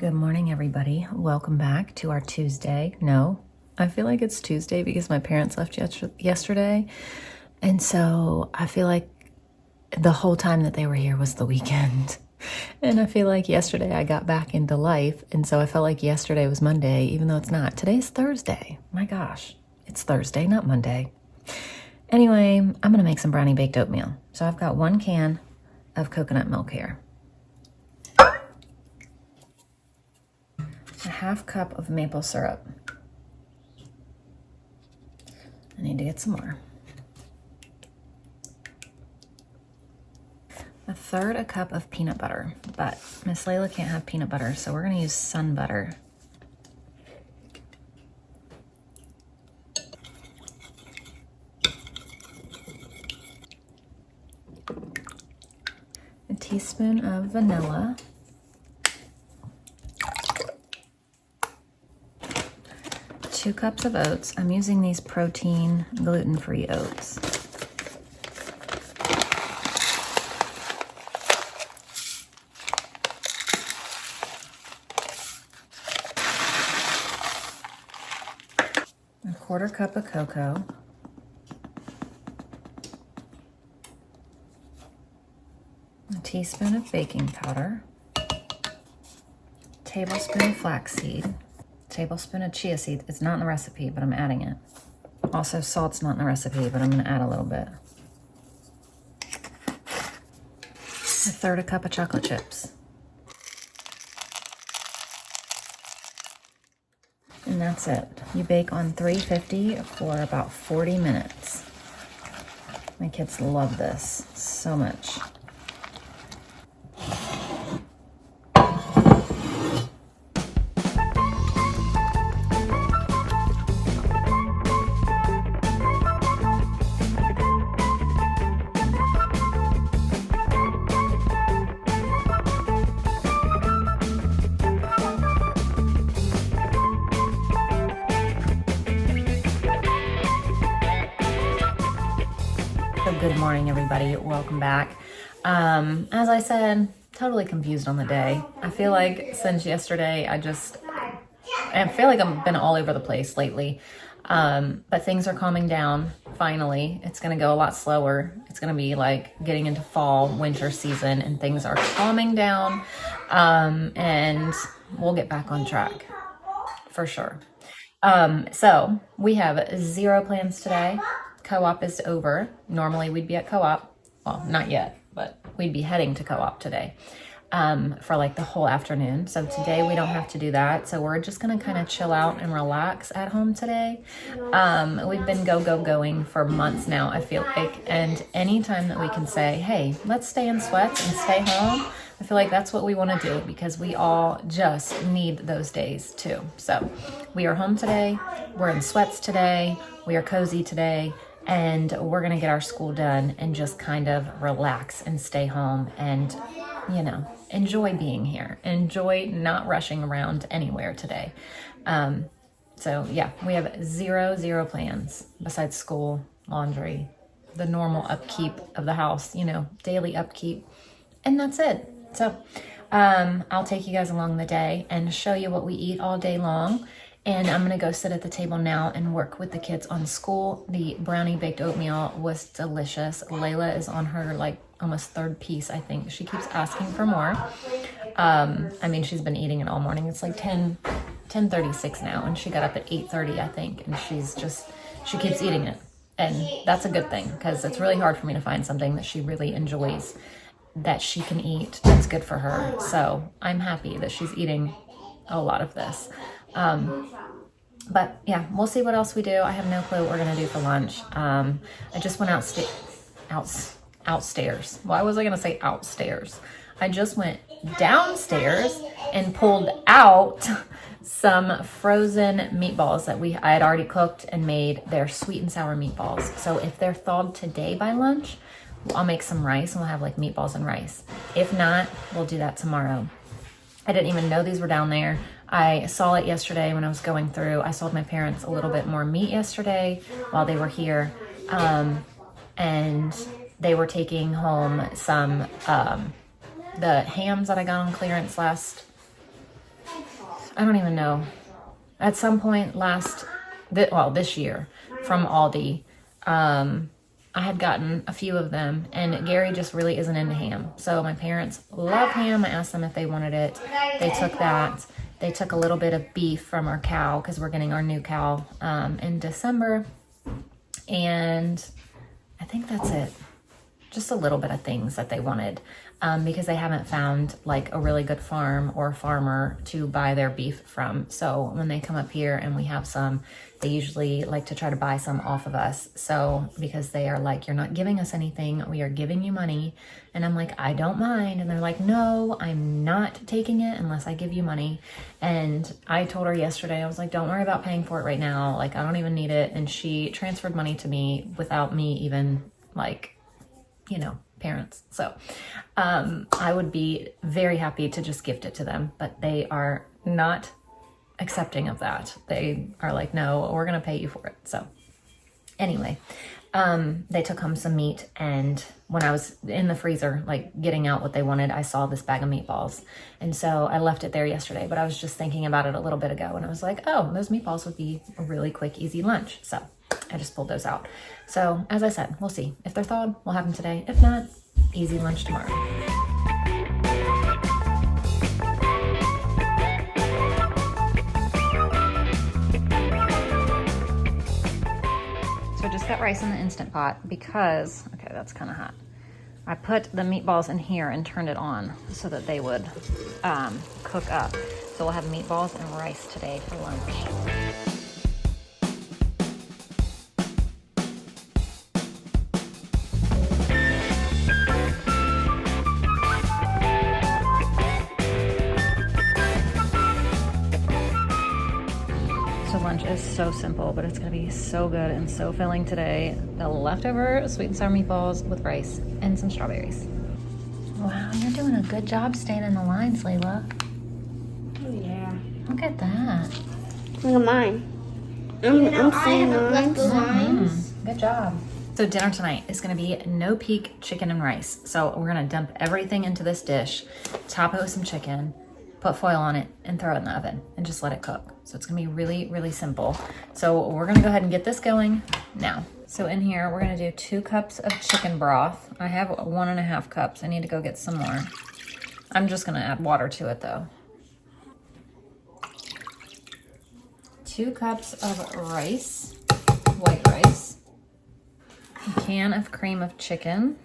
Good morning, everybody. Welcome back to our Tuesday. No, I feel like it's Tuesday because my parents left yesterday. And so I feel like the whole time that they were here was the weekend. And I feel like yesterday I got back into life. And so I felt like yesterday was Monday, even though it's not. Today's Thursday. My gosh, it's Thursday, not Monday. Anyway, I'm going to make some brownie baked oatmeal. So I've got 1 can of coconut milk here. A 1/2 cup of maple syrup. I need to get some more. 1/3 cup of peanut butter, but Miss Layla can't have peanut butter, so we're gonna use sun butter. A teaspoon of vanilla. 2 cups of oats. I'm using these protein gluten-free oats. A 1/4 cup of cocoa. A teaspoon of baking powder. Tablespoon of flaxseed. Tablespoon of chia seeds. It's not in the recipe, but I'm adding it. Also, salt's not in the recipe, but I'm going to add a little bit. 1/3 cup of chocolate chips. And that's it. You bake on 350 for about 40 minutes. My kids love this so much. Good morning, everybody. Welcome back. As I said, totally confused on the day. I feel like since yesterday, I feel like I've been all over the place lately. But things are calming down, finally. It's going to go a lot slower. It's going to be like getting into fall, winter season, and things are calming down. And we'll get back on track for sure. So we have 0 plans today. Co-op is over. Normally we'd be at co-op. Well, not yet, but we'd be heading to co-op today for like the whole afternoon. So today we don't have to do that. So we're just going to kind of chill out and relax at home today. We've been going for months now, I feel like. And anytime that we can say, hey, let's stay in sweats and stay home, I feel like that's what we want to do because we all just need those days too. So we are home today. We're in sweats today. We are cozy today. And we're going to get our school done and just kind of relax and stay home and, you know, enjoy being here. Enjoy not rushing around anywhere today. So, yeah, we have zero plans besides school, laundry, the normal upkeep of the house, you know, daily upkeep. And that's it. So, I'll take you guys along the day and show you what we eat all day long. And I'm going to go sit at the table now and work with the kids on school. The brownie baked oatmeal was delicious. Layla is on her like almost 3rd piece, I think. She keeps asking for more. I mean, she's been eating it all morning. It's like 10:36 now, and she got up at 8:30, I think. And she keeps eating it. And that's a good thing because it's really hard for me to find something that she really enjoys that she can eat that's good for her. So I'm happy that she's eating a lot of this. But yeah, we'll see what else we do. I have no clue what we're going to do for lunch. I just went outstairs. Why was I going to say outstairs? I just went downstairs and pulled out some frozen meatballs that I had already cooked and made. They're sweet and sour meatballs. So if they're thawed today by lunch, I'll make some rice and we'll have like meatballs and rice. If not, we'll do that tomorrow. I didn't even know these were down there. I saw it yesterday when I was going through. I sold my parents a little bit more meat yesterday while they were here. And they were taking home some, the hams that I got on clearance last I don't even know. At some point this year from Aldi, I had gotten a few of them, and Gary just really isn't into ham. So my parents love ham. I asked them if they wanted it. They took that. They took a little bit of beef from our cow because we're getting our new cow in December. And I think that's it. Just a little bit of things that they wanted because they haven't found like a really good farm or farmer to buy their beef from. So when they come up here and we have some, they usually like to try to buy some off of us. So because they are like, you're not giving us anything, we are giving you money. And I'm like, I don't mind. And they're like, no, I'm not taking it unless I give you money. And I told her yesterday, I was like, don't worry about paying for it right now. Like, I don't even need it. And she transferred money to me without me even like, you know, parents. So I would be very happy to just gift it to them, but they are not accepting of that. They are like, no, we're going to pay you for it. So anyway, they took home some meat, and when I was in the freezer, like getting out what they wanted, I saw this bag of meatballs. And so I left it there yesterday, but I was just thinking about it a little bit ago, and I was like, oh, those meatballs would be a really quick, easy lunch. So I just pulled those out. So as I said, we'll see. If they're thawed, we'll have them today. If not, easy lunch tomorrow. So I just got rice in the Instant Pot because, okay, that's kind of hot. I put the meatballs in here and turned it on so that they would cook up. So we'll have meatballs and rice today for lunch. Lunch is so simple, but it's gonna be so good and so filling today. The leftover sweet and sour meatballs with rice and some strawberries. Wow, you're doing a good job staying in the lines, Layla. Oh yeah. Look at that. Look at mine. I'm seeing lines. Good job. So dinner tonight is gonna be no peak chicken and rice. So we're gonna dump everything into this dish, top it with some chicken, put foil on it, and throw it in the oven and just let it cook. So it's gonna be really, really simple. So we're gonna go ahead and get this going now. So in here, we're gonna do 2 cups of chicken broth. I have 1.5 cups. I need to go get some more. I'm just gonna add water to it though. 2 cups of rice, white rice. A can of cream of chicken.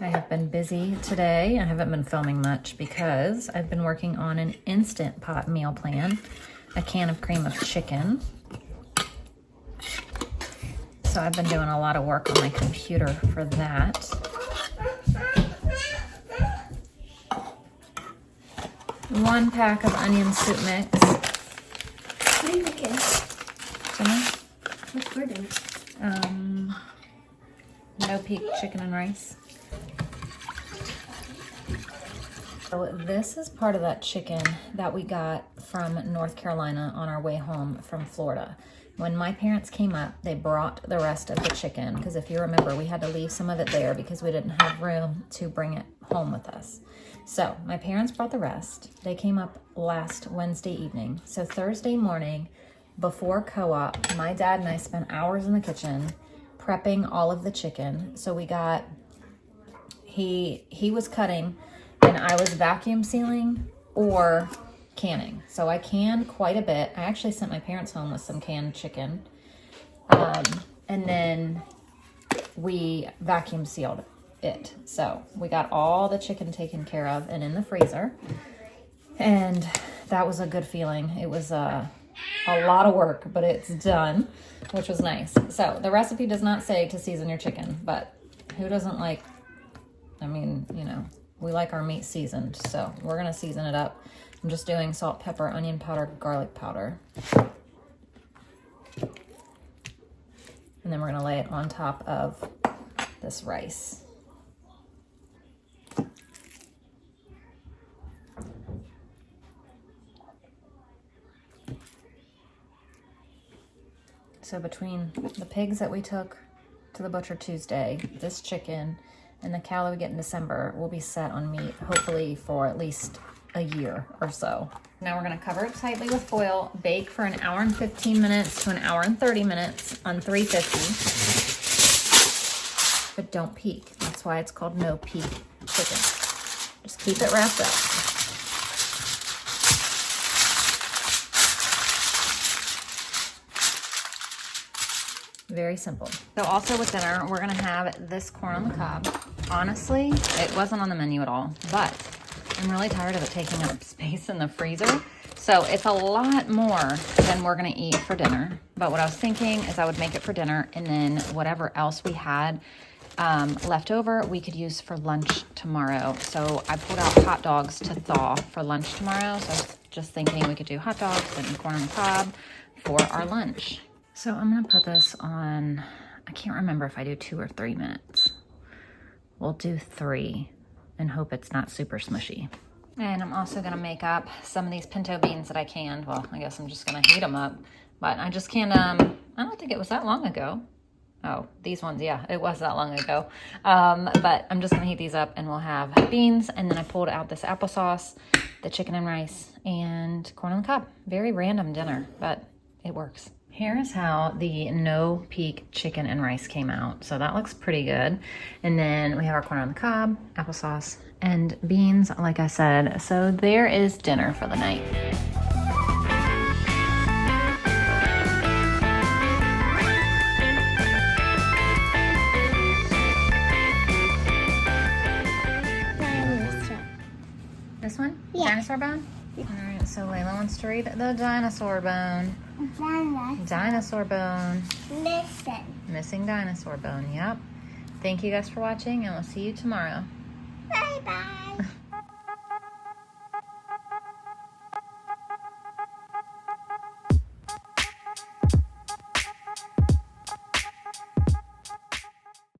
I have been busy today. I haven't been filming much because I've been working on an Instant Pot meal plan, a can of cream of chicken. So I've been doing a lot of work on my computer for that. One pack of onion soup mix. What are you making? What's for dinner? No peak chicken and rice. So this is part of that chicken that we got from North Carolina on our way home from Florida. When my parents came up, they brought the rest of the chicken because if you remember, we had to leave some of it there because we didn't have room to bring it home with us. So my parents brought the rest. They came up last Wednesday evening. So Thursday morning before co-op, my dad and I spent hours in the kitchen prepping all of the chicken. So we got, he was cutting and I was vacuum sealing or canning. So I canned quite a bit. I actually sent my parents home with some canned chicken. And then we vacuum sealed it. So we got all the chicken taken care of and in the freezer. And that was a good feeling. It was a lot of work, but it's done, which was nice. So the recipe does not say to season your chicken, but who doesn't like, I mean, you know, we like our meat seasoned, so we're gonna season it up. I'm just doing salt, pepper, onion powder, garlic powder. And then we're gonna lay it on top of this rice. So between the pigs that we took to the butcher Tuesday, this chicken, and the cow that we get in December will be set on meat, hopefully for at least a year or so. Now we're gonna cover it tightly with foil, bake for an hour and 15 minutes to an hour and 30 minutes on 350. But don't peek. That's why it's called no peek chicken. Just keep it wrapped up. Very simple. So also with dinner, we're gonna have this corn on the cob. Honestly, it wasn't on the menu at all, but I'm really tired of it taking up space in the freezer. So it's a lot more than we're gonna eat for dinner. But what I was thinking is I would make it for dinner, and then whatever else we had left over, we could use for lunch tomorrow. So I pulled out hot dogs to thaw for lunch tomorrow. So I was just thinking we could do hot dogs and corn on the cob for our lunch. So I'm gonna put this on, I can't remember if I do 2 or 3 minutes. We'll do 3 and hope it's not super smushy. And I'm also gonna make up some of these pinto beans that I canned. Well, I guess I'm just gonna heat them up, but I just canned I don't think it was that long ago. Oh, these ones, yeah, it was that long ago. But I'm just gonna heat these up and we'll have beans. And then I pulled out this applesauce, the chicken and rice, and corn on the cob. Very random dinner, but it works. Here is how the no peak chicken and rice came out. So that looks pretty good. And then we have our corn on the cob, applesauce, and beans, like I said. So there is dinner for the night. This one? Yeah. Dinosaur bone? Yeah. All right, so Layla wants to read the dinosaur bone. Dinosaur bone. Missing dinosaur bone, yep. Thank you guys for watching, and we'll see you tomorrow. Bye-bye.